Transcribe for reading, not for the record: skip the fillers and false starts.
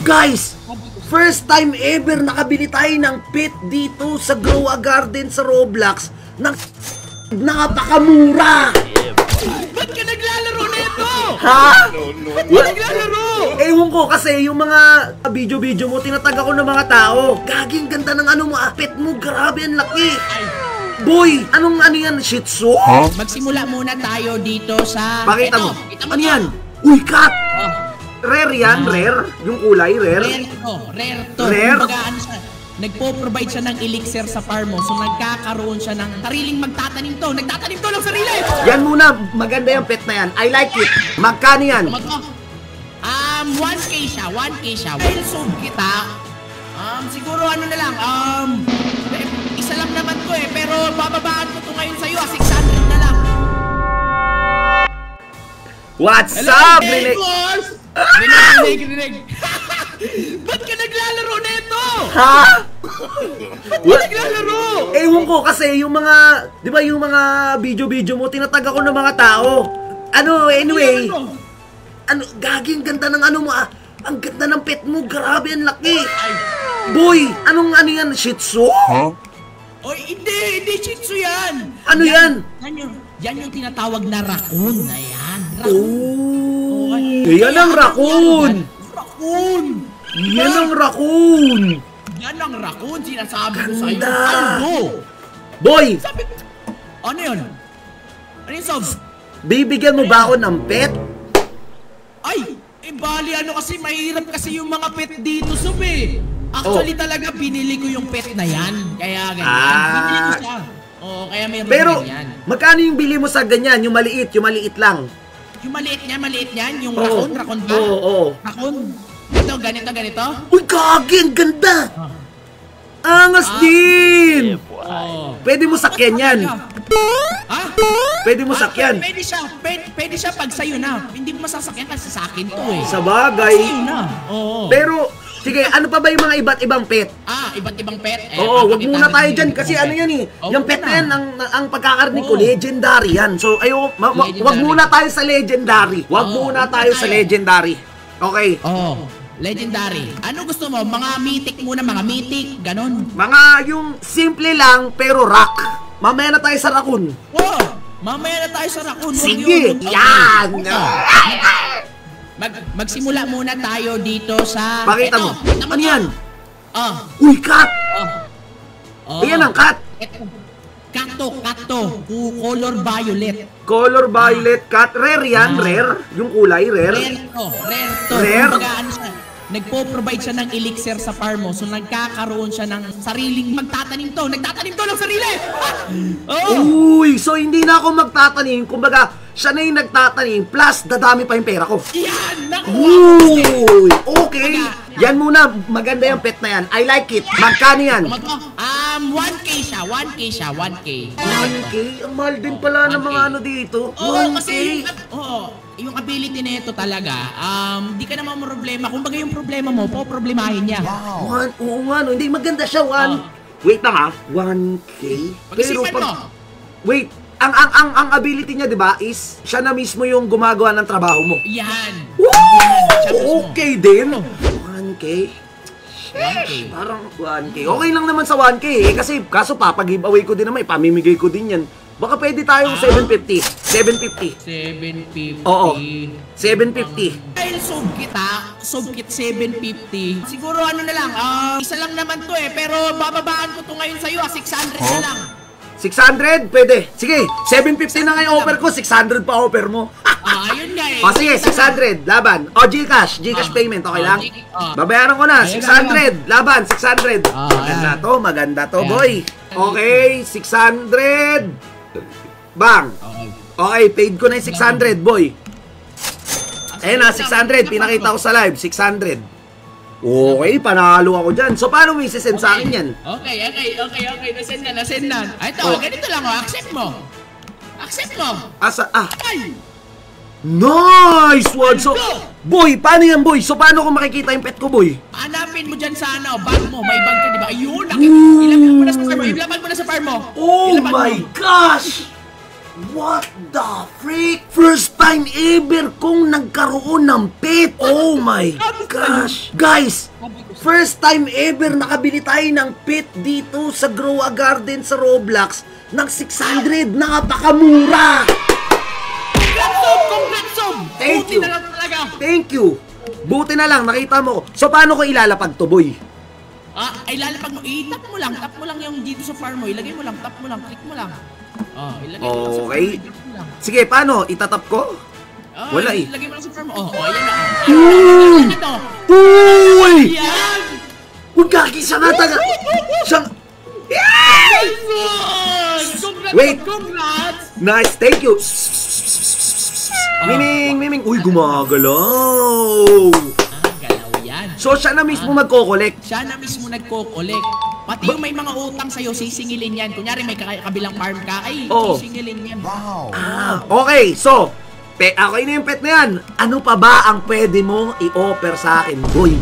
Guys, first time ever nakabili tayo ng pet dito sa Grow a Garden sa Roblox ng napakamura. Ba't ka naglalaro nito? Ha? Ba't ka naglalaro? Ewan ko kasi yung mga video mo tinatag ako ng mga tao. Gaging ganda ng ano mo, pet mo, grabe ang laki. Boy, ano yan, Shih Tzu? Huh? Magsimula muna tayo dito sa... Pakita mo. Ano yan? Uy, cat! Oh. Rare yan, rare? Yung kulay, rare? Rare to. Rare? Kumbaga, ano siya, nagpo-provide siya ng elixir sa farm mo. So nagkakaroon siya ng sariling magtatanim to. Nagtatanim to ng sarili! Yan muna, maganda yung pet na yan. I like it. Magkano yan? 1K siya, 1K siya. Dahil sub kita, siguro ano na lang, isa lang naman ko pero bababaan ko to ngayon sa'yo, 600 na lang. What's up, Rinig? Rinig. Ba't ka naglalaro nito? Ha? Ba't ka naglalaro? Ewan ko kasi yung mga, di ba yung mga video mo, tinatag ako ng mga tao. Ano, anyway, ano, gaging ganda ng ano mo, ang ganda ng pet mo, grabe ang laki. Boy, ano yan, Shih Tzu? Huh? Oy, hindi Shih Tzu yan. Ano yan? Yan yung tinatawag na raccoon na yan. Oh, yan ang raccoon. Yan ang raccoon. Yan ang raccoon, sinasabi ko sa'yo. Ganda. Aldo. Boy. Ano yun? Ano yung sob? Bibigyan mo ba ako ng pet? Ay, bali ano kasi, mahirap kasi yung mga pet dito, sob eh. Actually talaga, binili ko yung pet na yan. Kaya ganyan. Binili ko siya. Oo, kaya mayroon pero, ganyan. magkano yung bili mo sa ganyan? Yung maliit lang. Yung maliit niyan, yung raccoon ba? Oo. Raccoon. Ito, ganito. Uy, gagi, ang ganda! Angas din! Pwede mo sakyan yan. Ha? Pwede mo sakyan. Pwede siya pag sa'yo na. Hindi mo masasakyan kasi sa akin to eh. Sa bagay. Sa'yo na. Oo. Pero, sige, ano pa ba yung mga iba't ibang pet? Iba't ibang pet? Oo, wag muna tayo dyan kasi ano yan eh. Yung pet na yan, ang pagkakarinig ko, legendary yan. So, wag muna tayo sa legendary. Wag muna tayo sa legendary. Okay. Legendary. Ano gusto mo? Mga mythic muna, mga mythic, ganon. Mga yung simple lang pero rock. Mamaya na tayo sa raccoon. Mamaya na tayo sa raccoon. Sige, yan! Magsimula muna tayo dito sa... Pakita mo. Ano yan? Uy, cat! Ayan ang cat. Kato. Color violet. Color violet cat. Rare yan, rare. Yung kulay, rare. Rare to. Rare? Kumbaga, ano siya, nagpo-provide siya ng elixir sa farm mo. So nagkakaroon siya ng sariling magtatanim to. Nagtatanim to ng sarili! Uy, so hindi na ako magtatanim. Kumbaga, siya na yung nagtatanim plus dadami pa yung pera ko. Yan! Uy, okay. Yan muna, maganda yung pet na yan. I like it. Magkano yan? 1K siya, 1K. 1K? Ang mahal din pala ng mga ano dito. 1K? Kasi yung ability nito talaga, di ka naman problema. Kung baga yung problema mo, problemahin niya. Oo nga, no. Hindi maganda siya. Wait lang ha. 1K? Pero pag... Wait, ang ability niya, di ba, is siya na mismo yung gumagawa ng trabaho mo. Yan. Okay din. 1K? Sheesh, parang 1K. Okay lang naman sa 1K eh. Kasi kaso papag-giveaway ko din naman. Pamimigay ko din yan. Baka pwede tayong 750. 750. 750. Oo. 750. Dahil subkit 750. Siguro ano na lang, isa lang naman to eh. Pero bababaan ko to ngayon sa'yo, 600 na lang. 600? Pwede. Sige, 750 na ngayon offer ko. 600 pa offer mo. Ayun nga eh. Sige, 600. Laban. Gcash payment. Okay lang? Babayaran ko na. 600. Laban, 600. Maganda to, boy. Okay, 600. Bang. Okay, paid ko na yung 600, boy. Ayun na, 600. Pinakita ko sa live, 600. Okay, panalo ako dyan. So, paano mo isi-send sa akin yan? Okay. Nasend na. Ito, ganito lang accept mo. Ay! Nice one! So, boy, paano yan, boy? So, paano ko makikita yung pet ko, boy? Hanapin mo dyan sa bag mo. May bag ka, di ba? Ayun, ilapag mo na sa farm mo. Oh my gosh! What the freak? First time ever kong nagkaroon ng pet. Oh my gosh. Guys, first time ever nakabili tayo ng pet dito sa Grow a Garden sa Roblox ng 600. Napakamura. Congrats! Thank you. Buti na lang talaga. Thank you. Buti na lang, nakita mo. So, paano ko ilalapag to, boy? Ay lalapag mo. Tap mo lang yung dito sa farm mo. Ilagay mo lang, tap mo lang, click mo lang. Ilagay mo lang sa farm Okay. mo. Tap mo lang. Sige, paano? Itatap ko? Wala eh. Ilagay mo lang sa farm mo. Ayan na. Uy! Ano to? Uy! Ayan! Huwag kaki siya nga taga. Siyang... Wait. Congrats! Nice, thank you. Miming. Uy, gumagalaw. Galaw yan. So, siya na mismo magko-collect. Siya na mismo nagko-collect. Pati yung may mga utang sa'yo, sisingilin yan. Kunyari may kabilang farm ka, sisingilin yan. Wow. Okay, so, okay na yung pet na yan. Ano pa ba ang pwede mo i-offer sa akin, boy?